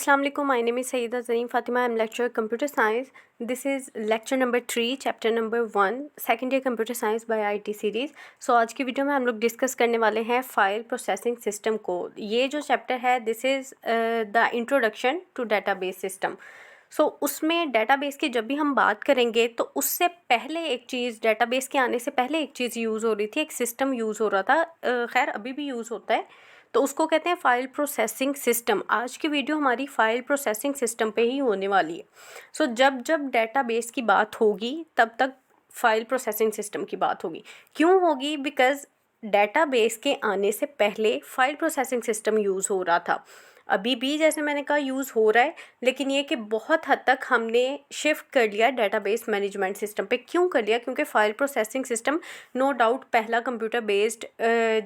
Assalamu alaikum. My name is Sayyida Zareen Fatima. I'm lecturer computer science. This is lecture number 3, chapter number 1, second year computer science by IT series. So आज की video में हम लोग discuss करने वाले हैं file processing system को. ये जो चैप्टर है this is the introduction to database system. So उसमें डेटाबेस की जब भी हम बात करेंगे तो उससे पहले एक चीज़, डेटाबेस के आने से पहले एक चीज़ यूज़ हो रही थी, एक सिस्टम यूज़ हो रहा था, खैर अभी भी यूज़ होता है, तो उसको कहते हैं फाइल प्रोसेसिंग सिस्टम. आज की वीडियो हमारी फाइल प्रोसेसिंग सिस्टम पे ही होने वाली है. सो जब जब डेटाबेस की बात होगी तब तक फाइल प्रोसेसिंग सिस्टम की बात होगी. क्यों होगी? बिकॉज डेटाबेस के आने से पहले फाइल प्रोसेसिंग सिस्टम यूज़ हो रहा था. अभी भी जैसे मैंने कहा यूज़ हो रहा है, लेकिन ये कि बहुत हद तक हमने शिफ्ट कर लिया डेटाबेस मैनेजमेंट सिस्टम पे. क्यों कर लिया? क्योंकि file processing system no doubt पहला कंप्यूटर बेस्ड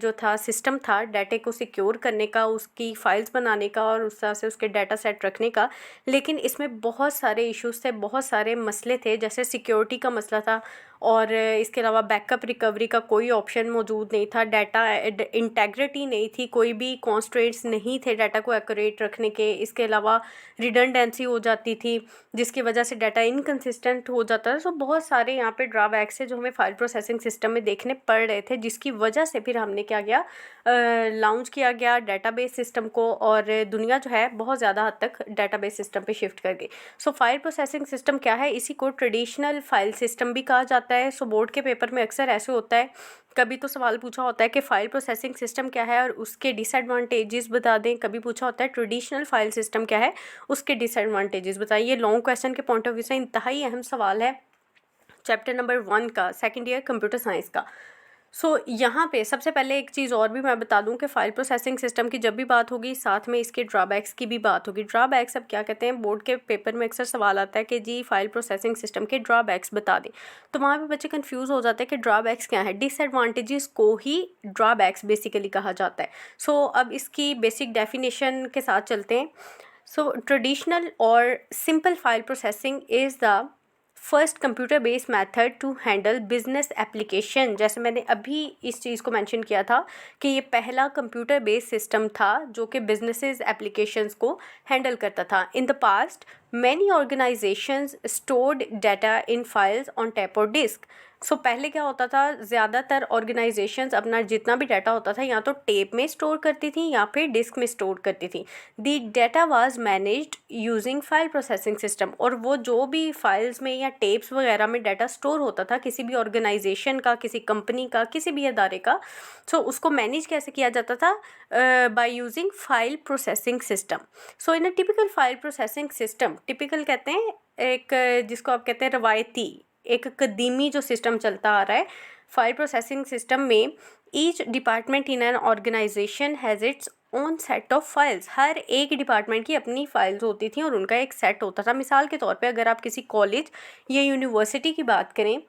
जो था सिस्टम था डाटे को सिक्योर करने का, उसकी फाइल्स बनाने का और उस तरह से उसके डाटा सेट रखने का. लेकिन इसमें बहुत सारे इश्यूज थे, बहुत सारे मसले थे, जैसे सिक्योरिटी का मसला था और इसके अलावा बैकअप रिकवरी का कोई ऑप्शन मौजूद नहीं था, डाटा इंटेग्रिटी नहीं थी, कोई भी कॉन्स्ट्रेंट्स नहीं थे डाटा को एक्यूरेट रखने के. इसके अलावा रिडंडेंसी हो जाती थी जिसकी वजह से डाटा इनकन्सिस्टेंट हो जाता था. सो बहुत सारे यहाँ पे ड्रॉबैक्स है जो हमें फाइल प्रोसेसिंग सिस्टम में देखने पड़ रहे थे, जिसकी वजह से फिर हमने क्या किया, लॉन्च किया गया डेटाबेस सिस्टम को, और दुनिया जो है बहुत ज़्यादा हद तक डेटाबेस सिस्टम पे शिफ्ट कर गई. सो फाइल प्रोसेसिंग सिस्टम क्या है? इसी को ट्रेडिशनल फाइल सिस्टम भी कहा जाता है. सो बोर्ड के पेपर में अक्सर ऐसे होता है, कभी तो सवाल पूछा होता है कि फ़ाइल प्रोसेसिंग सिस्टम क्या है और उसके डिसएडवांटेजेस बता दें. कभी पूछा होता है ट्रेडिशनल फाइल सिस्टम क्या है, उसके डिसएडवांटेजेस बताइए. लॉन्ग क्वेश्चन के पॉइंट ऑफ व्यू से इंतहाई अहम सवाल है चैप्टर नंबर 1 का, सेकंड ईयर कंप्यूटर साइंस का. सो यहाँ पे सबसे पहले एक चीज़ और भी मैं बता दूं कि फाइल प्रोसेसिंग सिस्टम की जब भी बात होगी साथ में इसके ड्रॉबैक्स की भी बात होगी. ड्रॉबैक्स अब क्या कहते हैं, बोर्ड के पेपर में अक्सर सवाल आता है कि जी फाइल प्रोसेसिंग सिस्टम के ड्रॉबैक्स बता दें, तो वहाँ पे बच्चे कंफ्यूज हो जाते हैं कि ड्रॉबैक्स क्या है. डिसएडवांटेजेस को ही ड्रॉबैक्स बेसिकली कहा जाता है. सो अब इसकी बेसिक डेफिनेशन के साथ चलते हैं. सो ट्रेडिशनल और simple file processing is the first computer based method to handle business application. जैसे मैंने अभी इस चीज़ को मेंशन किया था कि ये पहला कंप्यूटर बेस्ड सिस्टम था जो कि बिजनेसेस एप्लीकेशंस को हैंडल करता था. In the past many organisations stored data in files on tape और डिस्क. सो पहले क्या होता था, ज़्यादातर ऑर्गेनाइजेशंस अपना जितना भी डाटा होता था या तो टेप में स्टोर करती थी या फिर डिस्क में स्टोर करती थी. The data was managed using file processing system. और वो जो भी फाइल्स में या टेप्स वगैरह में डाटा स्टोर होता था किसी भी ऑर्गेनाइजेशन का, किसी कंपनी का, किसी भी अदारे का, सो उसको मैनेज कैसे किया जाता था? By using file processing system. So in a typical file processing system, typical कहते हैं एक जिसको आप कहते हैं रवायती, एक कदीमी जो सिस्टम चलता आ रहा है फाइल प्रोसेसिंग सिस्टम में, each department in an organization has its own set of files. हर एक डिपार्टमेंट की अपनी फाइल्स होती थी और उनका एक सेट होता था. मिसाल के तौर पे अगर आप किसी कॉलेज या यूनिवर्सिटी की बात करें,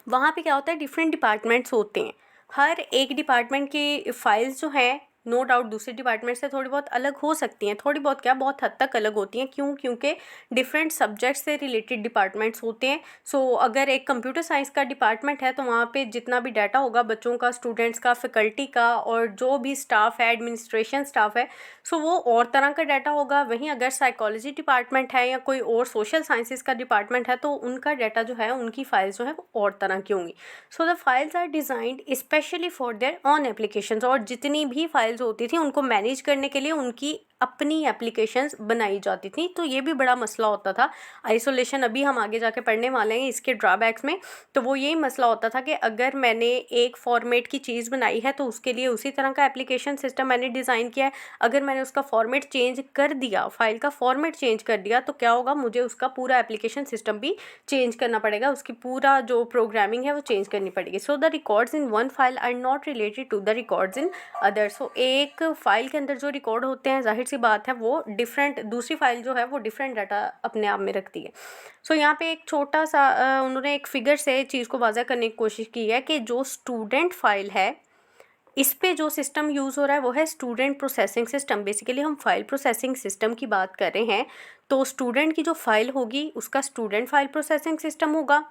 वहाँ पे क्या होता है, डिफरेंट डिपार्टमेंट्स होते हैं. हर एक डिपार्टमेंट की फाइल्स जो हैं नो डाउट दूसरे डिपार्टमेंट से थोड़ी बहुत अलग हो सकती हैं, थोड़ी बहुत क्या बहुत हद तक अलग होती हैं. क्यों? क्योंकि डिफरेंट सब्जेक्ट्स से रिलेटेड डिपार्टमेंट्स होते हैं. सो अगर एक कंप्यूटर साइंस का डिपार्टमेंट है तो वहाँ पे जितना भी डाटा होगा बच्चों का, स्टूडेंट्स का, फैकल्टी का और जो भी स्टाफ है, एडमिनिस्ट्रेशन स्टाफ है, सो वो और तरह का डाटा होगा. वहीं अगर साइकोलॉजी डिपार्टमेंट है या कोई और सोशल साइंसेस का डिपार्टमेंट है तो उनका डाटा जो है, उनकी फाइल्स जो है वो और तरह की होंगी. So the files are designed specially for their own applications. और जितनी भी फाइल्स होती थी उनको मैनेज करने के लिए उनकी अपनी एप्लीकेशंस बनाई जाती थी. तो ये भी बड़ा मसला होता था. आइसोलेशन अभी हम आगे जाके पढ़ने वाले हैं इसके ड्रॉबैक्स में. तो वो यही मसला होता था कि अगर मैंने एक फॉर्मेट की चीज़ बनाई है तो उसके लिए उसी तरह का एप्लीकेशन सिस्टम मैंने डिज़ाइन किया है. अगर मैंने उसका फॉर्मेट चेंज कर दिया, फाइल का फॉर्मेट चेंज कर दिया, तो क्या होगा, मुझे उसका पूरा एप्लीकेशन सिस्टम भी चेंज करना पड़ेगा, उसकी पूरा जो प्रोग्रामिंग है वो चेंज करनी पड़ेगी. So the records in one file are not related to the records in other. So एक फाइल के अंदर जो रिकॉर्ड होते हैं, जाहिर सी बात है वो डिफरेंट, दूसरी फाइल जो है वो डिफरेंट डाटा अपने आप में रखती है. सो यहाँ पे एक छोटा सा उन्होंने एक फिगर से चीज़ को वाज़ा करने की कोशिश की है कि जो स्टूडेंट फाइल है इस पे जो सिस्टम यूज़ हो रहा है वो है स्टूडेंट प्रोसेसिंग सिस्टम. बेसिकली हम फाइल प्रोसेसिंग सिस्टम की बात कर रहे हैं, तो स्टूडेंट की जो फाइल होगी उसका स्टूडेंट फाइल प्रोसेसिंग सिस्टम होगा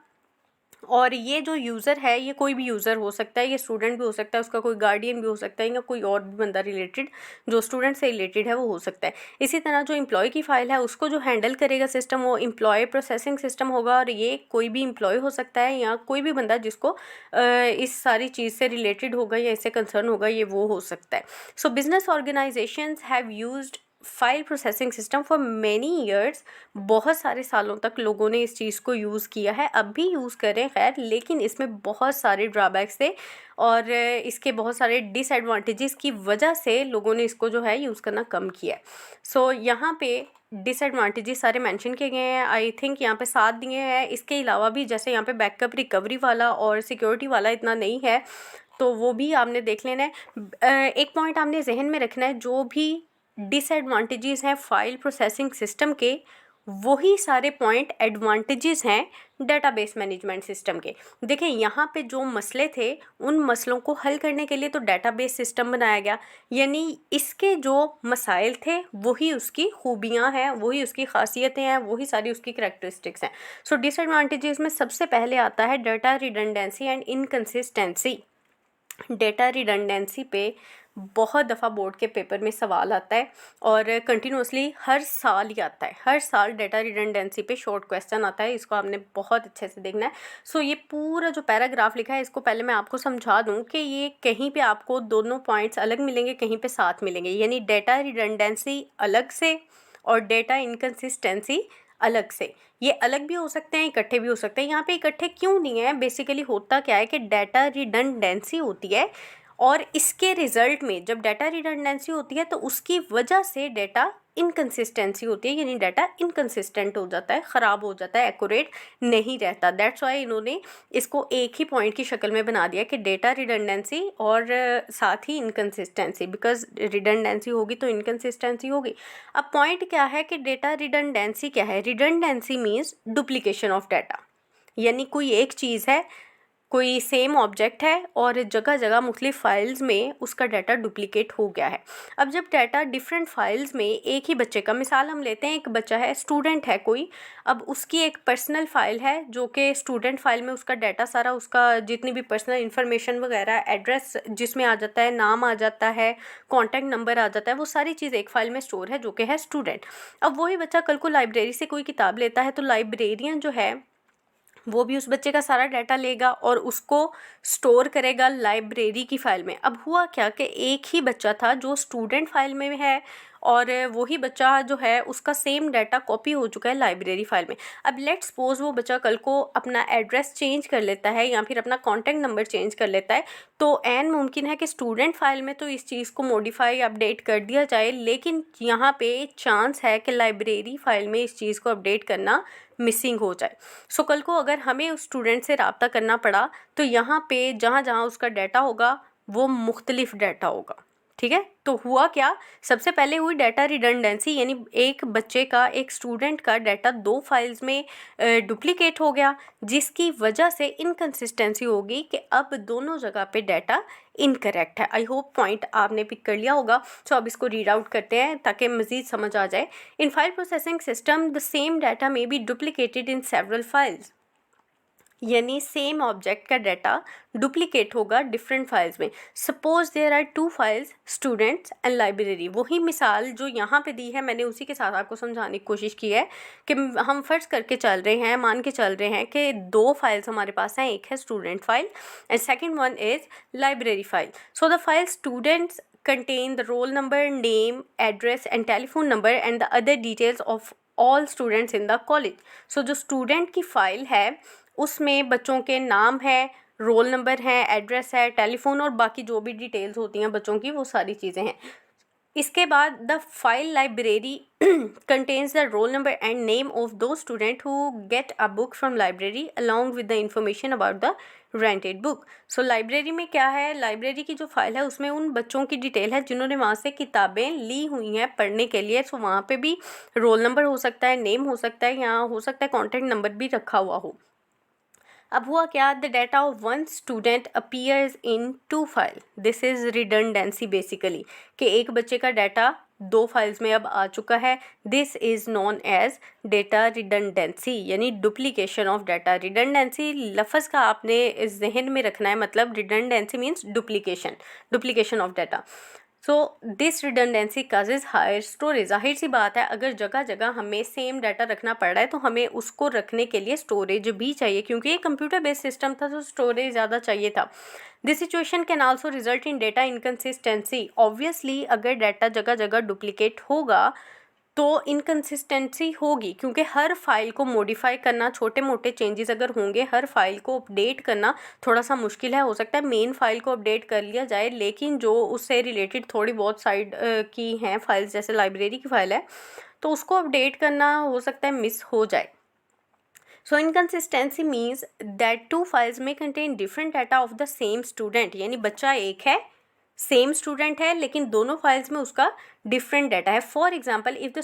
और ये जो यूज़र है ये कोई भी यूज़र हो सकता है, ये स्टूडेंट भी हो सकता है, उसका कोई गार्डियन भी हो सकता है, या कोई और भी बंदा रिलेटेड जो स्टूडेंट से रिलेटेड है वो हो सकता है। इसी तरह जो एम्प्लॉय की फ़ाइल है उसको जो हैंडल करेगा सिस्टम वो एम्प्लॉय प्रोसेसिंग सिस्टम होगा, और ये कोई भी एम्प्लॉय हो सकता है या कोई भी बंदा जिसको इस सारी चीज़ से रिलेटेड होगा या इससे कंसर्न होगा, ये वो हो सकता है। सो business organisations have used file processing system for many years. बहुत सारे सालों तक लोगों ने इस चीज़ को यूज़ किया है, अब भी यूज़ कर रहे हैं खैर, लेकिन इसमें बहुत सारे ड्रॉबैक्स थे और इसके बहुत सारे डिसएडवांटेजेस की वजह से लोगों ने इसको जो है यूज़ करना कम किया है। सो यहाँ पे डिसएडवांटेजेस सारे मेंशन किए गए हैं, आई थिंक यहाँ पे 7 दिए हैं। इसके अलावा भी जैसे यहाँ पे बैकअप रिकवरी वाला और सिक्योरिटी वाला इतना नहीं है, तो वो भी आपने देख लेना है। एक पॉइंट आपने जहन में रखना है, जो भी डिसएडवांटेजेस हैं फाइल प्रोसेसिंग सिस्टम के, वही सारे पॉइंट एडवांटेजेस हैं डेटाबेस मैनेजमेंट सिस्टम के। देखिए यहाँ पे जो मसले थे उन मसलों को हल करने के लिए तो डेटाबेस सिस्टम बनाया गया, यानी इसके जो मसाइल थे वही उसकी खूबियाँ हैं, वही उसकी खासियतें हैं, वही सारी उसकी करैक्टरिस्टिक्स हैं। सो डिसएडवांटेजेस में सबसे पहले आता है data redundancy and inconsistency. Data redundancy पे बहुत दफ़ा बोर्ड के पेपर में सवाल आता है और कंटिन्यूसली हर साल ही आता है, हर साल डेटा रिडंडेंसी पे शॉर्ट क्वेश्चन आता है। इसको आपने बहुत अच्छे से देखना है। सो ये पूरा जो पैराग्राफ लिखा है इसको पहले मैं आपको समझा दूं कि ये कहीं पे आपको दोनों पॉइंट्स अलग मिलेंगे, कहीं पे साथ मिलेंगे, यानी डेटा रिडंडेंसी अलग से और डेटा इनकन्सिस्टेंसी अलग से। ये अलग भी हो सकते हैं, इकट्ठे भी हो सकते हैं। यहाँ पे इकट्ठे क्यों नहीं है, बेसिकली होता क्या है कि डाटा रिडंडेंसी होती है और इसके रिजल्ट में जब डाटा रिडंडेंसी होती है तो उसकी वजह से डाटा इनकन्सिस्टेंसी होती है, यानी डाटा इनकन्सिस्टेंट हो जाता है, ख़राब हो जाता है, एक्यूरेट नहीं रहता। दैट्स वाई इन्होंने इसको एक ही पॉइंट की शक्ल में बना दिया कि डेटा रिडंडेंसी और साथ ही इनकन्सिस्टेंसी, बिकॉज रिडंडेंसी होगी तो इनकन्सिस्टेंसी होगी। अब पॉइंट क्या है कि डेटा रिडंडेंसी क्या है? Redundancy means duplication of data, यानी कोई एक चीज़ है, कोई सेम ऑब्जेक्ट है और जगह जगह मुख्तलिफ फ़ाइल्स में उसका डाटा डुप्लीकेट हो गया है। अब जब डाटा डिफरेंट फाइल्स में एक ही बच्चे का, मिसाल हम लेते हैं, एक बच्चा है, स्टूडेंट है कोई, अब उसकी एक पर्सनल फ़ाइल है जो कि स्टूडेंट फ़ाइल में उसका डाटा सारा, उसका जितनी भी पर्सनल इन्फॉर्मेशन वगैरह, एड्रेस जिसमें आ जाता है, नाम आ जाता है, कॉन्टैक्ट नंबर आ जाता है, वो सारी चीज़ एक फ़ाइल में स्टोर है जो कि है स्टूडेंट। अब वही बच्चा कल को लाइब्रेरी से कोई किताब लेता है तो लाइब्रेरियन जो है वो भी उस बच्चे का सारा डाटा लेगा और उसको स्टोर करेगा लाइब्रेरी की फ़ाइल में। अब हुआ क्या कि एक ही बच्चा था जो स्टूडेंट फ़ाइल में है और वही बच्चा जो है उसका सेम डाटा कॉपी हो चुका है लाइब्रेरी फ़ाइल में। अब लेट्स सपोज वो बच्चा कल को अपना एड्रेस चेंज कर लेता है या फिर अपना कॉन्टैक्ट नंबर चेंज कर लेता है, तो एन मुमकिन है कि स्टूडेंट फ़ाइल में तो इस चीज़ को मॉडिफाई अपडेट कर दिया जाए, लेकिन यहाँ पे चांस है कि लाइब्रेरी फ़ाइल में इस चीज़ को अपडेट करना मिसिंग हो जाए। सो कल को अगर हमें उस स्टूडेंट से रब्ता करना पड़ा तो यहाँ पे जहाँ जहाँ उसका डाटा होगा वो मुख्तलिफ डाटा होगा। ठीक है, तो हुआ क्या, सबसे पहले हुई डाटा रिडंडेंसी, यानी एक बच्चे का, एक स्टूडेंट का डाटा दो फाइल्स में डुप्लीकेट हो गया, जिसकी वजह से इनकन्सिस्टेंसी होगी कि अब दोनों जगह पे डाटा इनकरेक्ट है। आई होप पॉइंट आपने पिक कर लिया होगा। सो अब इसको रीड आउट करते हैं ताकि मज़ीद समझ आ जाए। In file processing system the same data may be duplicated in several files, यानी सेम ऑब्जेक्ट का डाटा डुप्लीकेट होगा डिफरेंट फाइल्स में। Suppose there are two files, students and library. वही मिसाल जो यहाँ पे दी है मैंने उसी के साथ आपको समझाने की कोशिश की है कि हम फ़र्ज़ करके चल रहे हैं, मान के चल रहे हैं कि दो फाइल्स हमारे पास हैं, एक है student file and second one is library file. So the file students contain the roll number, name, address and telephone number and the other details of all students in the college. So जो student की file है उसमें बच्चों के नाम है, roll number है, address है, टेलीफोन और बाकी जो भी डिटेल्स होती हैं बच्चों की वो सारी चीज़ें हैं। इसके बाद the file library contains the roll number and name of those student who get a book from library along with the information about the rented book. So library में क्या है, लाइब्रेरी की जो फाइल है उसमें उन बच्चों की डिटेल है जिन्होंने वहाँ से किताबें ली हुई हैं पढ़ने के लिए। सो वहाँ पे भी रोल नंबर हो सकता है, नेम हो सकता है, या हो सकता है कॉन्टैक्ट नंबर भी रखा हुआ हो। अब हुआ क्या, the data of one student appears in two file, this is redundancy basically, कि एक बच्चे का डाटा दो फाइल्स में अब आ चुका है। This is known as data redundancy, यानी डुप्लीकेशन ऑफ डाटा। रिडंडेंसी लफ्ज़ का आपने जहन में रखना है, मतलब redundancy means duplication of data. So this redundancy causes higher storage. जाहिर सी बात है, अगर जगह जगह हमें सेम डाटा रखना पड़ रहा है तो हमें उसको रखने के लिए स्टोरेज भी चाहिए, क्योंकि ये कंप्यूटर बेस्ड सिस्टम था तो स्टोरेज ज़्यादा चाहिए था। This situation can also result in data inconsistency. Obviously अगर डाटा जगह जगह डुप्लीकेट होगा तो इनकन्सिस्टेंसी होगी, क्योंकि हर फाइल को मॉडिफाई करना, छोटे मोटे चेंजेस अगर होंगे, हर फाइल को अपडेट करना थोड़ा सा मुश्किल है। हो सकता है मेन फाइल को अपडेट कर लिया जाए, लेकिन जो उससे रिलेटेड थोड़ी बहुत साइड की हैं फाइल्स, जैसे लाइब्रेरी की फाइल है, तो उसको अपडेट करना हो सकता है मिस हो जाए। So inconsistency means that two files में contain different data of the same student, यानी बच्चा एक है, सेम स्टूडेंट है, लेकिन दोनों फाइल्स में उसका डिफरेंट डाटा है। For example, if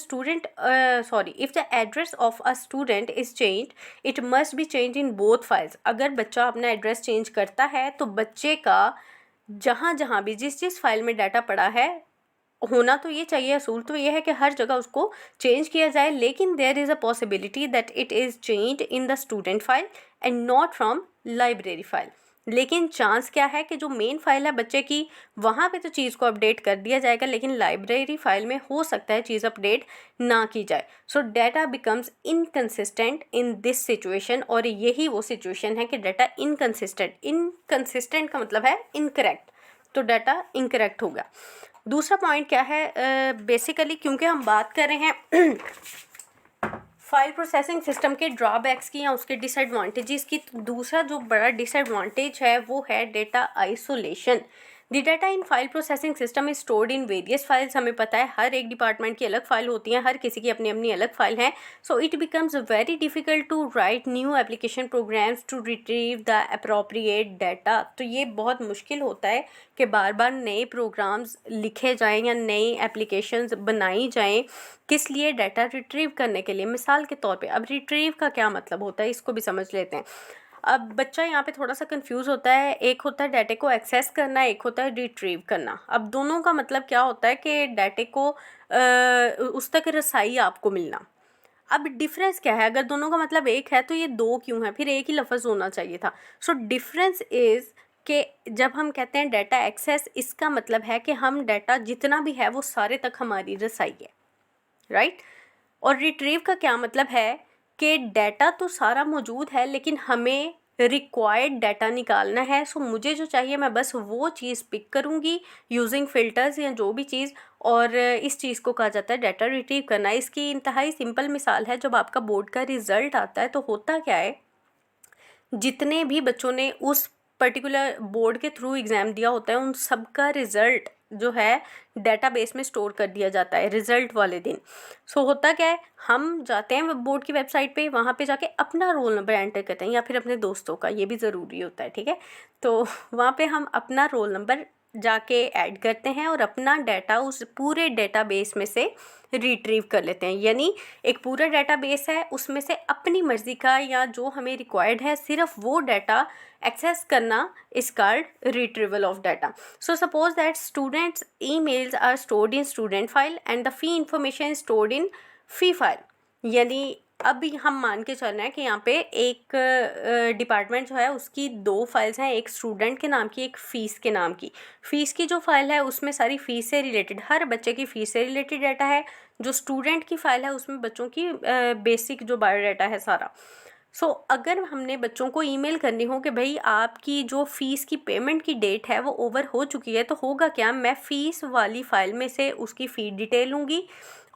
the address of a student is change, it must be change in both files. अगर बच्चा अपना एड्रेस चेंज करता है तो बच्चे का जहाँ जहाँ भी जिस फाइल में डाटा पड़ा है, होना तो ये चाहिए, असूल तो ये है कि हर जगह उसको चेंज किया जाए, लेकिन there is a possibility that it is changed in the student file and not from library file. लेकिन चांस क्या है कि जो मेन फाइल है बच्चे की, वहाँ पे तो चीज़ को अपडेट कर दिया जाएगा, लेकिन लाइब्रेरी फाइल में हो सकता है चीज़ अपडेट ना की जाए। सो data becomes inconsistent in this situation, और यही वो सिचुएशन है कि डाटा इनकन्सिस्टेंट का मतलब है इनकरेक्ट, तो डाटा इनकरेक्ट हो गया। दूसरा पॉइंट क्या है, बेसिकली क्योंकि हम बात कर रहे हैं फाइल प्रोसेसिंग सिस्टम के ड्रॉबैक्स की या उसके डिसएडवांटेजेस की, तो दूसरा जो बड़ा डिसएडवांटेज है वो है data isolation. The data in file processing system is stored in various files. हमें पता है हर एक डिपार्टमेंट की अलग फाइल होती हैं, हर किसी की अपनी अपनी अलग फाइल है। So it becomes very difficult to write new application programs to retrieve the appropriate data. तो ये बहुत मुश्किल होता है कि बार बार नए प्रोग्राम्स लिखे जाएँ या नई एप्लीकेशंस बनाई जाएँ, किस लिए? डाटा रिट्रीव करने के लिए। मिसाल के तौर पे, अब रिट्रीव का क्या मतलब होता है इसको भी समझ लेते हैं। अब बच्चा यहाँ पे थोड़ा सा कंफ्यूज होता है, एक होता है डाटे को एक्सेस करना, एक होता है रिट्रीव करना। अब दोनों का मतलब क्या होता है कि डाटे को उस तक रसाई आपको मिलना। अब डिफरेंस क्या है? अगर दोनों का मतलब एक है तो ये दो क्यों है? फिर एक ही लफ्ज़ होना चाहिए था। सो डिफरेंस इज़ कि जब हम कहते हैं डाटा एक्सेस, इसका मतलब है कि हम डाटा जितना भी है वो सारे तक हमारी रसाई है, राइट। और रिट्रीव का क्या मतलब है कि डाटा तो सारा मौजूद है, लेकिन हमें रिक्वायर्ड डाटा निकालना है। सो मुझे जो चाहिए मैं बस वो चीज़ पिक करूँगी यूजिंग फ़िल्टर्स या जो भी चीज़, और इस चीज़ को कहा जाता है डाटा रिट्रीव करना। इसकी इंतहाई सिंपल मिसाल है, जब आपका बोर्ड का रिज़ल्ट आता है तो होता क्या है, जितने भी बच्चों ने उस पर्टिकुलर बोर्ड के थ्रू एग्ज़ाम दिया होता है उन सब का रिज़ल्ट जो है डेटाबेस में स्टोर कर दिया जाता है रिज़ल्ट वाले दिन। सो होता क्या है, हम जाते हैं बोर्ड की वेबसाइट पे, वहाँ पे जाके अपना रोल नंबर एंटर करते हैं या फिर अपने दोस्तों का, ये भी ज़रूरी होता है, ठीक है। तो वहाँ पे हम अपना रोल नंबर जाके ऐड करते हैं और अपना डाटा उस पूरे डेटाबेस में से रिट्रीव कर लेते हैं। यानी एक पूरा डेटाबेस है, उसमें से अपनी मर्ज़ी का या जो हमें रिक्वायर्ड है सिर्फ वो डाटा एक्सेस करना is called retrieval of data. So suppose that students emails are stored in student file and the fee information is stored in fee file. यानी अभी हम मान के चल रहे हैं कि यहाँ पे एक डिपार्टमेंट जो है उसकी दो फाइल्स हैं, एक स्टूडेंट के नाम की, एक फ़ीस के नाम की। फ़ीस की जो फाइल है उसमें सारी फ़ीस से रिलेटेड, हर बच्चे की फ़ीस से रिलेटेड डाटा है। जो स्टूडेंट की फ़ाइल है उसमें बच्चों की बेसिक जो बायोडाटा है सारा। सो अगर हमने बच्चों को ईमेल करनी हो कि भाई आपकी जो फ़ीस की पेमेंट की डेट है वो ओवर हो चुकी है, तो होगा क्या, मैं फ़ीस वाली फ़ाइल में से उसकी फ़ी डिटेल लूँगी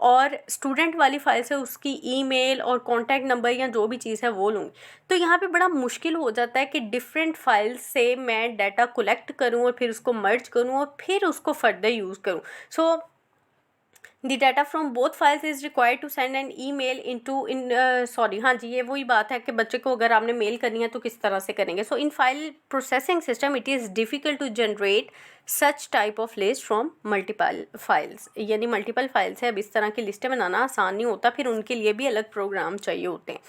और स्टूडेंट वाली फ़ाइल से उसकी ईमेल और कॉन्टैक्ट नंबर या जो भी चीज़ है वो लूँगी। तो यहाँ पे बड़ा मुश्किल हो जाता है कि डिफरेंट फाइल्स से मैं डाटा कलेक्ट करूँ और फिर उसको मर्ज करूँ और फिर उसको फर्दर यूज़ करूँ। So the data from both files is required to send an email हाँ जी, ये वही बात है कि बच्चे को अगर आपने मेल करनी है तो किस तरह से करेंगे। So in file processing system it is difficult to generate such type of list from multiple files. यानी मल्टीपल फाइल्स है, अब इस तरह की लिस्टें बनाना आसान नहीं होता, फिर उनके लिए भी अलग प्रोग्राम चाहिए होते हैं।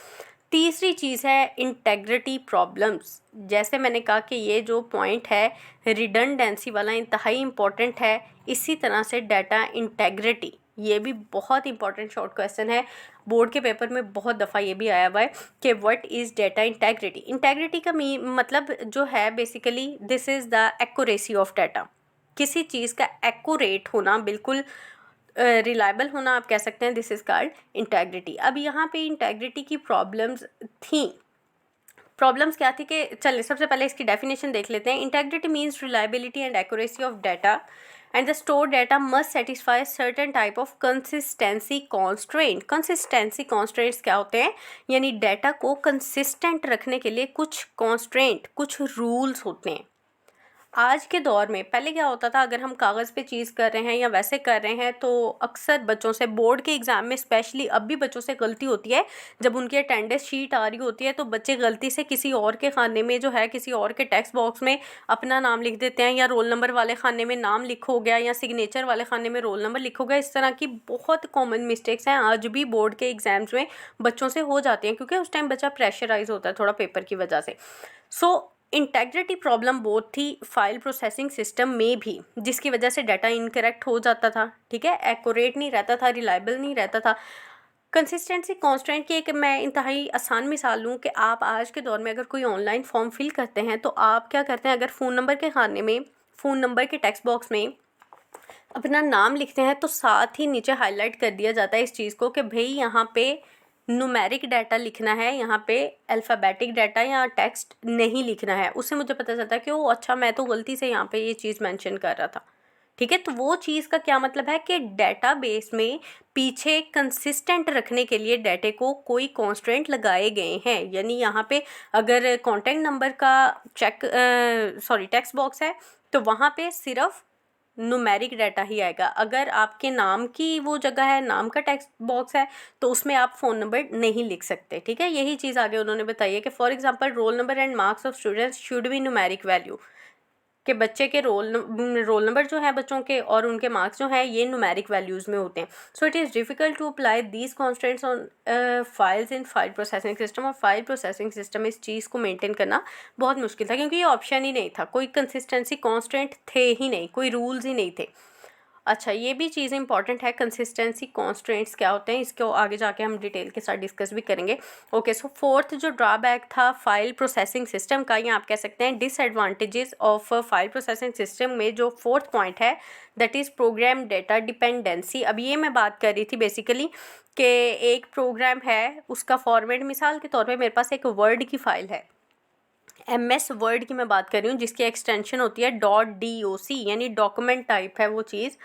तीसरी चीज़ है इंटेग्रिटी प्रॉब्लम्स। जैसे मैंने कहा कि ये जो पॉइंट है रिडंडेंसी वाला इंतहाई इम्पॉर्टेंट है, इसी तरह से डाटा इंटेग्रिटी ये भी बहुत इंपॉर्टेंट शॉर्ट क्वेश्चन है। बोर्ड के पेपर में बहुत दफ़ा ये भी आया हुआ है कि what is data integrity. Integrity का मतलब जो है basically this is the accuracy of data. किसी चीज़ का एक्यूरेट होना, बिल्कुल रिलायबल होना, आप कह सकते हैं, दिस इज़ कॉल्ड इंटेग्रिटी। अब यहाँ पे इंटेग्रिटी की प्रॉब्लम्स थी। प्रॉब्लम्स क्या थी कि चलिए सबसे पहले इसकी डेफिनेशन देख लेते हैं। Integrity means reliability and accuracy of data and the store data must satisfy certain type of consistency constraint. Consistency constraints क्या होते हैं, यानी डाटा को कंसिस्टेंट रखने के लिए कुछ कॉन्स्ट्रेंट, कुछ रूल्स होते हैं। आज के दौर में पहले क्या होता था, अगर हम कागज़ पे चीज़ कर रहे हैं या वैसे कर रहे हैं तो अक्सर बच्चों से बोर्ड के एग्ज़ाम में स्पेशली अब भी बच्चों से गलती होती है। जब उनकी अटेंडेंस शीट आ रही होती है तो बच्चे गलती से किसी और के खाने में जो है, किसी और के टेक्स्ट बॉक्स में अपना नाम लिख देते हैं, या रोल नंबर वाले खाने में नाम लिखो गया या सिग्नेचर वाले खाने में रोल नंबर लिखो गया। इस तरह की बहुत कॉमन मिस्टेक्स हैं आज भी बोर्ड के एग्ज़ाम्स में बच्चों से हो जाती हैं, क्योंकि उस टाइम बच्चा प्रेशराइज होता है थोड़ा पेपर की वजह से। इंटेग्रिटी प्रॉब्लम बहुत थी फाइल प्रोसेसिंग सिस्टम में भी, जिसकी वजह से डाटा इनकरेक्ट हो जाता था, ठीक है, एक्यूरेट नहीं रहता था, रिलायबल नहीं रहता था। कंसिस्टेंसी कॉन्स्टेंट की एक मैं इंतहाई आसान मिसाल लूँ कि आप आज के दौर में अगर कोई ऑनलाइन फॉर्म फिल करते हैं तो आप क्या करते हैं, अगर फ़ोन नंबर के खाने में, फ़ोन नंबर के टेक्स्ट बॉक्स में अपना नाम लिखते हैं तो साथ ही नीचे हाईलाइट कर दिया जाता है इस चीज़ को कि भाई यहाँ पे न्यूमेरिक डाटा लिखना है, यहाँ पे अल्फ़ाबेटिक डाटा या टेक्स्ट नहीं लिखना है। उससे मुझे पता चलता है कि ओ अच्छा, मैं तो गलती से यहाँ पे ये चीज़ मेंशन कर रहा था, ठीक है। तो वो चीज़ का क्या मतलब है कि डेटाबेस में पीछे कंसिस्टेंट रखने के लिए डाटे को कोई कॉन्स्ट्रेंट लगाए गए हैं। यानी यहाँ पे अगर कॉन्टैक्ट नंबर का टेक्स्ट बॉक्स है तो वहाँ पे सिर्फ न्यूमेरिक डाटा ही आएगा। अगर आपके नाम की वो जगह है, नाम का टेक्स्ट बॉक्स है, तो उसमें आप फ़ोन नंबर नहीं लिख सकते, ठीक है। यही चीज़ आगे उन्होंने बताई है कि for example roll number and marks of students should be numeric value, कि बच्चे के रोल नंबर जो है बच्चों के और उनके मार्क्स जो है ये न्यूमेरिक वैल्यूज़ में होते हैं। So it is difficult to apply these constants on files in file processing system. और फाइल प्रोसेसिंग सिस्टम में इस चीज़ को मेंटेन करना बहुत मुश्किल था, क्योंकि ये ऑप्शन ही नहीं था, कोई कंसिस्टेंसी कॉन्स्टेंट थे ही नहीं, कोई रूल्स ही नहीं थे। अच्छा, ये भी चीज़ इंपॉर्टेंट है, कंसिस्टेंसी कॉन्स्ट्रेंट्स क्या होते हैं, इसको आगे जाके हम डिटेल के साथ डिस्कस भी करेंगे। ओके, सो फोर्थ जो ड्रॉबैक था फाइल प्रोसेसिंग सिस्टम का, या आप कह सकते हैं disadvantages of file processing system में जो फोर्थ पॉइंट है that is programme data dependency. अब ये मैं बात कर रही थी बेसिकली कि एक प्रोग्राम है, उसका फॉर्मेट, मिसाल के तौर पर मेरे पास एक वर्ड की फ़ाइल है, MS वर्ड की मैं बात कर रही हूँ, जिसकी एक्सटेंशन होती है .doc, यानी डॉक्यूमेंट टाइप है वो चीज़।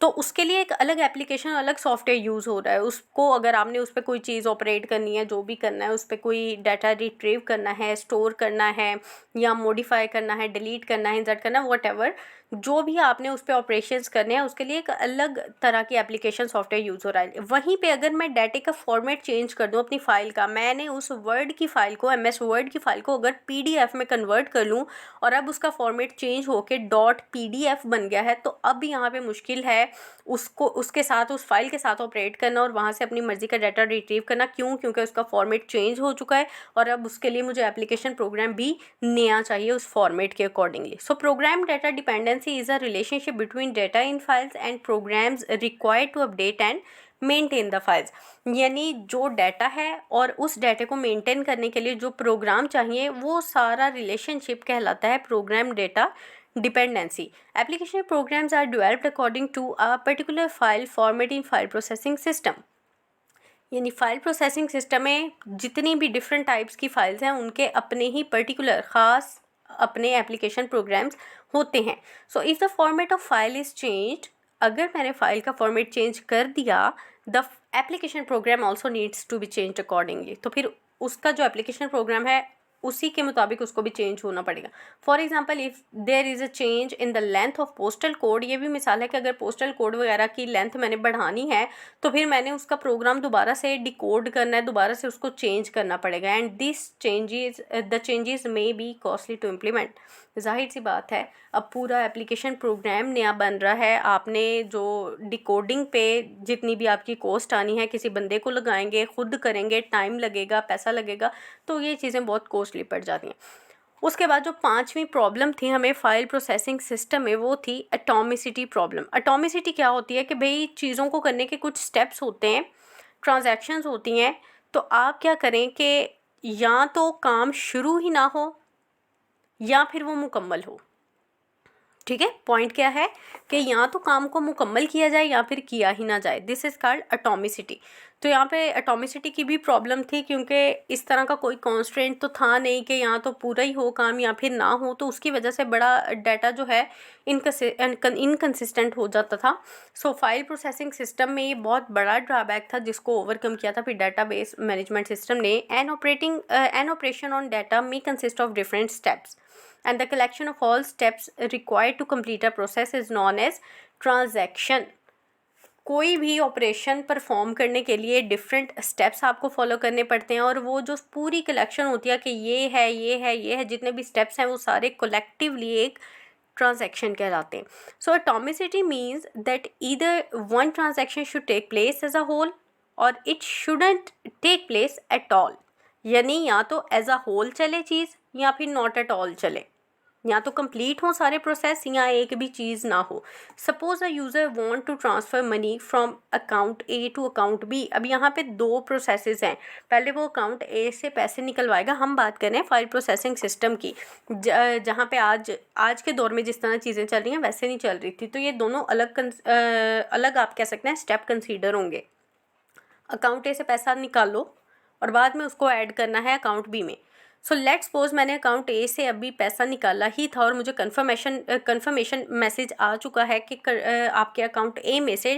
तो उसके लिए एक अलग एप्लीकेशन, अलग सॉफ्टवेयर यूज़ हो रहा है। उसको अगर आपने उस पर कोई चीज़ ऑपरेट करनी है, जो भी करना है, उस पर कोई डाटा रिट्रीव करना है, स्टोर करना है, या मॉडिफाई करना है, डिलीट करना है, इंसर्ट करना है, व्हाटएवर, जो भी आपने उस पर ऑपरेशंस करने हैं, उसके लिए एक अलग तरह की एप्लीकेशन सॉफ्टवेयर यूज़ हो रहा है। वहीं पे अगर मैं डाटे का फॉर्मेट चेंज कर दूँ अपनी फ़ाइल का, मैंने उस वर्ड की फ़ाइल को, MS वर्ड की फ़ाइल को अगर PDF में कन्वर्ट कर लूँ और अब उसका फॉर्मेट चेंज होके .PDF बन गया है, तो अब यहाँ पे मुश्किल है उसको उसके साथ, उस फाइल के साथ ऑपरेट करना और वहाँ से अपनी मर्ज़ी का डाटा रिट्रीव करना। क्यों? क्योंकि उसका फॉर्मेट चेंज हो चुका है और अब उसके लिए मुझे एप्लीकेशन प्रोग्राम भी नया चाहिए उस फॉर्मेट के accordingly. So program data dependency is a relationship between data in files and programs required to update and maintain the files. यानी जो डाटा है और उस डाटे को मेंटेन करने के लिए जो प्रोग्राम चाहिए, वो सारा रिलेशनशिप कहलाता है program data dependency. Application programs are developed according to a particular file format in file processing system. यानी फाइल प्रोसेसिंग सिस्टम में जितनी भी डिफरेंट टाइप्स की फाइल्स हैं, उनके अपने ही पर्टिकुलर ख़ास अपने एप्लीकेशन प्रोग्राम्स होते हैं। So if the format of file is changed, अगर मैंने फाइल का फॉर्मेट चेंज कर दिया, the application program also needs to be change accordingly. तो फिर उसका जो एप्लीकेशन प्रोग्राम है उसी के मुताबिक उसको भी चेंज होना पड़ेगा। For example if there is a change in the length of postal code, ये भी मिसाल है कि अगर पोस्टल कोड वगैरह की लेंथ मैंने बढ़ानी है तो फिर मैंने उसका प्रोग्राम दोबारा से डिकोड करना है, दोबारा से उसको चेंज करना पड़ेगा। And this changes may be costly to implement. जाहिर सी बात है, अब पूरा एप्लीकेशन प्रोग्राम नया बन रहा है, आपने जो डिकोडिंग पे जितनी भी आपकी कॉस्ट आनी है किसी बंदे को लगाएंगे, खुद करेंगे, टाइम लगेगा, पैसा लगेगा, तो ये चीज़ें बहुत कॉस्टली पड़ जाती हैं। उसके बाद जो पांचवी प्रॉब्लम थी हमें फाइल प्रोसेसिंग सिस्टम में, वो थी एटॉमिसिटी प्रॉब्लम। एटॉमिसिटी क्या होती है कि भाई चीज़ों को करने के कुछ स्टेप्स होते हैं, ट्रांजैक्शंस होती हैं, तो आप क्या करें कि या तो काम शुरू ही ना हो या फिर वो मुकम्मल हो। ठीक है, पॉइंट क्या है कि या तो काम को मुकम्मल किया जाए या फिर किया ही ना जाए। This is called atomicity. तो यहाँ पे एटॉमिसिटी की भी प्रॉब्लम थी, क्योंकि इस तरह का कोई कॉन्स्ट्रेंट तो था नहीं कि यहाँ तो पूरा ही हो काम या फिर ना हो, तो उसकी वजह से बड़ा डाटा जो है इनकन्सिस्टेंट हो जाता था। सो फाइल प्रोसेसिंग सिस्टम में ये बहुत बड़ा ड्रॉबैक था जिसको ओवरकम किया था फिर डाटाबेस मैनेजमेंट सिस्टम ने। An operation on data may consist of different steps and the collection of all steps required to complete a process is known as transaction। कोई भी ऑपरेशन परफॉर्म करने के लिए डिफरेंट स्टेप्स आपको follow करने पड़ते हैं, और वो जो पूरी कलेक्शन होती है कि ये है ये है ये है, जितने भी स्टेप्स हैं वो सारे कलेक्टिवली एक ट्रांजैक्शन कहलाते हैं। So atomicity means that either one transaction should take place as a whole or it shouldn't take place at all. यानी या तो एज अ होल चले चीज़ या फिर नॉट एट ऑल चले, या तो कंप्लीट हो सारे प्रोसेस या एक भी चीज़ ना हो। Suppose a user want to transfer money from account A to account B. अब यहाँ पे दो प्रोसेसेस हैं, पहले वो अकाउंट ए से पैसे निकलवाएगा। हम बात कर रहे हैं फाइल प्रोसेसिंग सिस्टम की, जहाँ पे आज के दौर में जिस तरह चीज़ें चल रही हैं वैसे नहीं चल रही थी। तो ये दोनों अलग आप कह सकते हैं स्टेप कंसीडर होंगे। अकाउंट ए से पैसा निकालो और बाद में उसको ऐड करना है अकाउंट बी में। सो लेट्स सपोज मैंने अकाउंट ए से अभी पैसा निकाला ही था और मुझे कन्फर्मेशन मैसेज आ चुका है कि आपके अकाउंट ए में से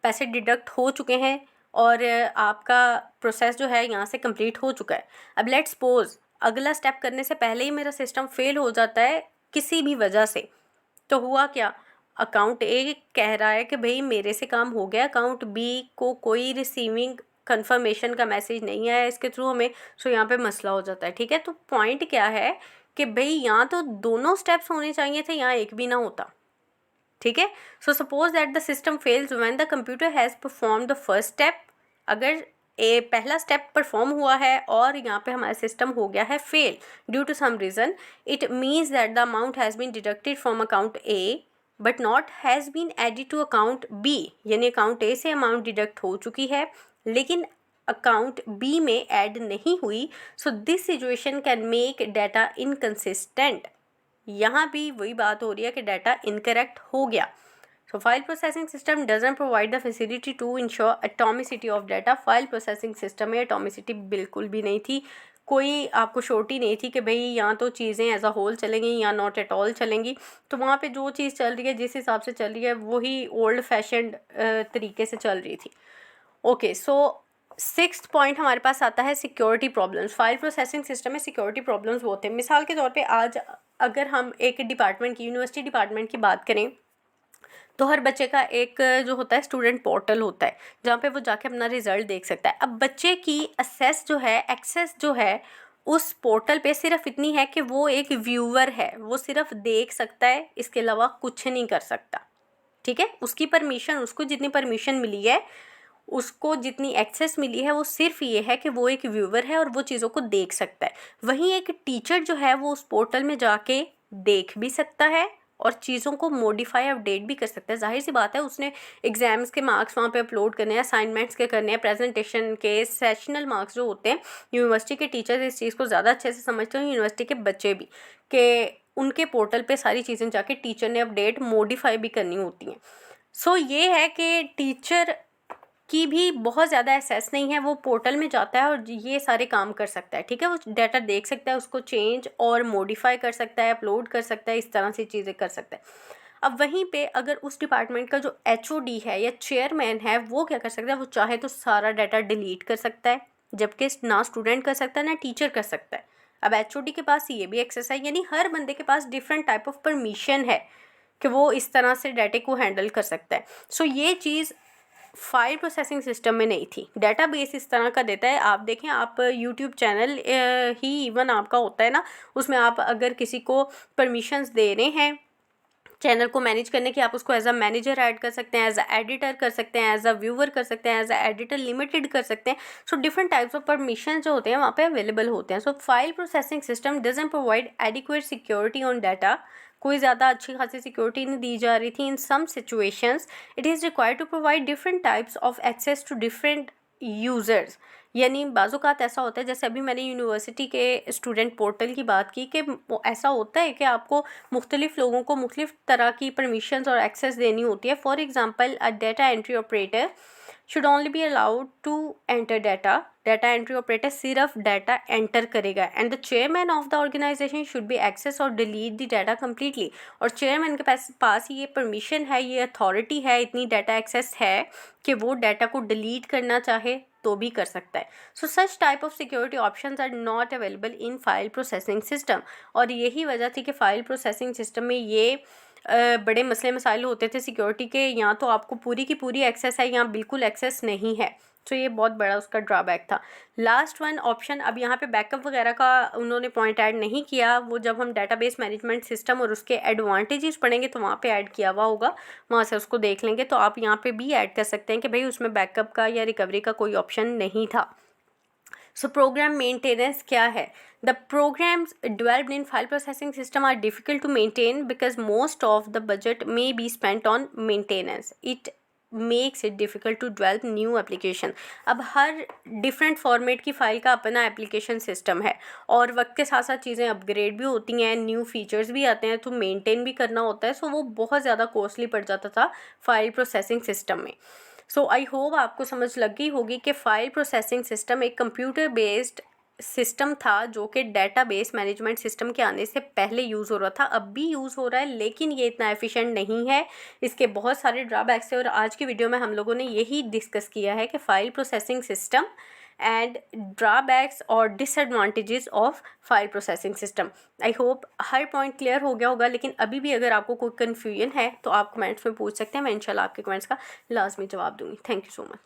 पैसे डिडक्ट हो चुके हैं और आपका प्रोसेस जो है यहाँ से कंप्लीट हो चुका है। अब लेट्स सपोज अगला स्टेप करने से पहले ही मेरा सिस्टम फेल हो जाता है किसी भी वजह से, तो हुआ क्या, अकाउंट ए कह रहा है कि भाई मेरे से काम हो गया, अकाउंट बी को कोई रिसीविंग कंफर्मेशन का मैसेज नहीं आया इसके थ्रू हमें। सो यहाँ पे मसला हो जाता है। ठीक है, तो पॉइंट क्या है कि भाई यहाँ तो दोनों स्टेप्स होने चाहिए थे, यहाँ एक भी ना होता। ठीक है, सो suppose that the system fails when the computer has perform the first step. अगर पहला स्टेप परफॉर्म हुआ है और यहाँ पे हमारा सिस्टम हो गया है fail due to some reason, it means that the amount has been deducted from account A but not has been added to account B. यानी अकाउंट ए से अमाउंट डिडक्ट हो चुकी है लेकिन अकाउंट बी में ऐड नहीं हुई। So this situation can make data inconsistent. यहाँ भी वही बात हो रही है कि डाटा इनकरेक्ट हो गया। So file processing system doesn't provide the facility to ensure atomicity of data. File processing system में एटॉमिसिटी बिल्कुल भी नहीं थी, कोई आपको श्योरिटी नहीं थी कि भाई यहाँ तो चीज़ें एज अ होल चलेंगी या नॉट एट ऑल चलेंगी। तो वहाँ पे जो चीज़ चल रही है जिस हिसाब से चल रही है वही ओल्ड फैशन्ड तरीके से चल रही थी। ओके, सो सिक्स्थ पॉइंट हमारे पास आता है security problems. File processing system में सिक्योरिटी प्रॉब्लम्स बहुत हैं। मिसाल के तौर पे आज अगर हम एक डिपार्टमेंट की, यूनिवर्सिटी डिपार्टमेंट की बात करें, तो हर बच्चे का एक जो होता है स्टूडेंट पोर्टल होता है जहाँ पे वो जाके अपना रिजल्ट देख सकता है। अब बच्चे की एक्सेस जो है उस पोर्टल पे सिर्फ इतनी है कि वो एक व्यूअर है, वो सिर्फ देख सकता है, इसके अलावा कुछ नहीं कर सकता। ठीक है, उसकी परमिशन, उसको जितनी परमिशन मिली है, उसको जितनी एक्सेस मिली है, वो सिर्फ ये है कि वो एक व्यूअर है और वो चीज़ों को देख सकता है। वहीं एक टीचर जो है वो उस पोर्टल में जाके देख भी सकता है और चीज़ों को मॉडिफाई अपडेट भी कर सकता है। जाहिर सी बात है उसने एग्ज़ाम्स के मार्क्स वहाँ पे अपलोड करने हैं, असाइनमेंट्स के करने हैं, प्रेजेंटेशन के, सेशनल मार्क्स जो होते हैं। यूनिवर्सिटी के टीचर्स इस चीज़ को ज़्यादा अच्छे से समझते हैं, यूनिवर्सिटी के बच्चे भी, कि उनके पोर्टल पे सारी चीज़ें जाके टीचर ने अपडेट मॉडिफाई भी करनी होती हैं। सो ये है कि टीचर की भी बहुत ज़्यादा एक्सेस नहीं है, वो पोर्टल में जाता है और ये सारे काम कर सकता है। ठीक है, वो डाटा देख सकता है, उसको चेंज और मॉडिफाई कर सकता है, अपलोड कर सकता है, इस तरह से चीज़ें कर सकता है। अब वहीं पे अगर उस डिपार्टमेंट का जो HOD है या चेयरमैन है वो क्या कर सकता है, वो चाहे तो सारा डाटा डिलीट कर सकता है, जबकि ना स्टूडेंट कर सकता है ना टीचर कर सकता है। अब HOD के पास ये भी एक्सेस है, यानी हर बंदे के पास डिफरेंट टाइप ऑफ परमिशन है कि वो इस तरह से डाटा को हैंडल कर सकता है। सो ये चीज़ फाइल प्रोसेसिंग सिस्टम में नहीं थी। डेटाबेस इस तरह का देता है, आप देखें, आप यूट्यूब चैनल ही इवन आपका होता है ना, उसमें आप अगर किसी को परमिशंस दे रहे हैं चैनल को मैनेज करने की, आप उसको एज अ मैनेजर ऐड कर सकते हैं, एज अ एडिटर कर सकते हैं, एज अ व्यूअर कर सकते हैं, एज अ एडिटर लिमिटेड कर सकते हैं। So different types of permission जो होते हैं वहाँ पे अवेलेबल होते हैं। So file processing system doesn't provide adequate security on data, कोई ज़्यादा अच्छी खासी सिक्योरिटी नहीं दी जा रही थी। In some situations it is required to provide different types of access to different users, यानी बाज़ात ऐसा होता है, जैसे अभी मैंने यूनिवर्सिटी के स्टूडेंट पोर्टल की बात की, कि ऐसा होता है कि आपको मुख्तलिफ़ लोगों को मुख्तलिफ़ तरह की परमिशंस और एक्सेस देनी होती है। For example, a data entry operator should only be allowed to enter data. Data entry operator सिर्फ डाटा एंटर करेगा, and the chairman of the organisation should be access और डिलीट द डाटा कम्प्लीटली। और chairman के पास ये permission है, ये authority है, इतनी डाटा एक्सेस है कि वो डाटा को डिलीट करना चाहे तो भी कर सकता है। So such type of security options are not available in file processing system. और यही वजह थी कि फ़ाइल प्रोसेसिंग सिस्टम में ये बड़े मसले मसाइल होते थे सिक्योरिटी के, यहाँ तो आपको पूरी की पूरी एक्सेस है, यहाँ बिल्कुल एक्सेस नहीं है। तो ये बहुत बड़ा उसका ड्रॉबैक था। लास्ट वन ऑप्शन, अब यहाँ पे बैकअप वगैरह का उन्होंने पॉइंट ऐड नहीं किया, वो जब हम डेटाबेस मैनेजमेंट सिस्टम और उसके एडवांटेजेस पढ़ेंगे तो वहाँ पे ऐड किया हुआ होगा, वहाँ से उसको देख लेंगे। तो आप यहाँ पे भी ऐड कर सकते हैं कि भाई उसमें बैकअप का या रिकवरी का कोई ऑप्शन नहीं था। सो प्रोग्राम मेंटेनेंस क्या है? The programs developed in file processing system are difficult to maintain because most of the budget may be spent on maintenance. It makes it difficult to develop new application. अब हर different format की file का अपना application system है, और वक्त के साथ साथ चीज़ें अपग्रेड भी होती हैं, न्यू फीचर्स भी आते हैं, तो मेंटेन भी करना होता है। सो वो बहुत ज़्यादा कॉस्टली पड़ जाता था फाइल प्रोसेसिंग सिस्टम में। सो आई होप आपको समझ लग गई होगी कि फ़ाइल प्रोसेसिंग सिस्टम एक कंप्यूटर बेस्ड सिस्टम था जो कि डेटाबेस मैनेजमेंट सिस्टम के आने से पहले यूज़ हो रहा था, अब भी यूज़ हो रहा है, लेकिन ये इतना एफिशिएंट नहीं है। इसके बहुत सारे ड्रॉबैक्स हैं, और आज की वीडियो में हम लोगों ने यही डिस्कस किया है कि file processing system and drawbacks और disadvantages of file processing system. I hope हर पॉइंट क्लियर हो गया होगा, लेकिन अभी भी अगर आपको कोई कन्फ्यूजन है तो आप कमेंट्स में पूछ सकते हैं, मैं इंशाल्लाह आपके कमेंट्स का लाजमी जवाब दूंगी। Thank you so much.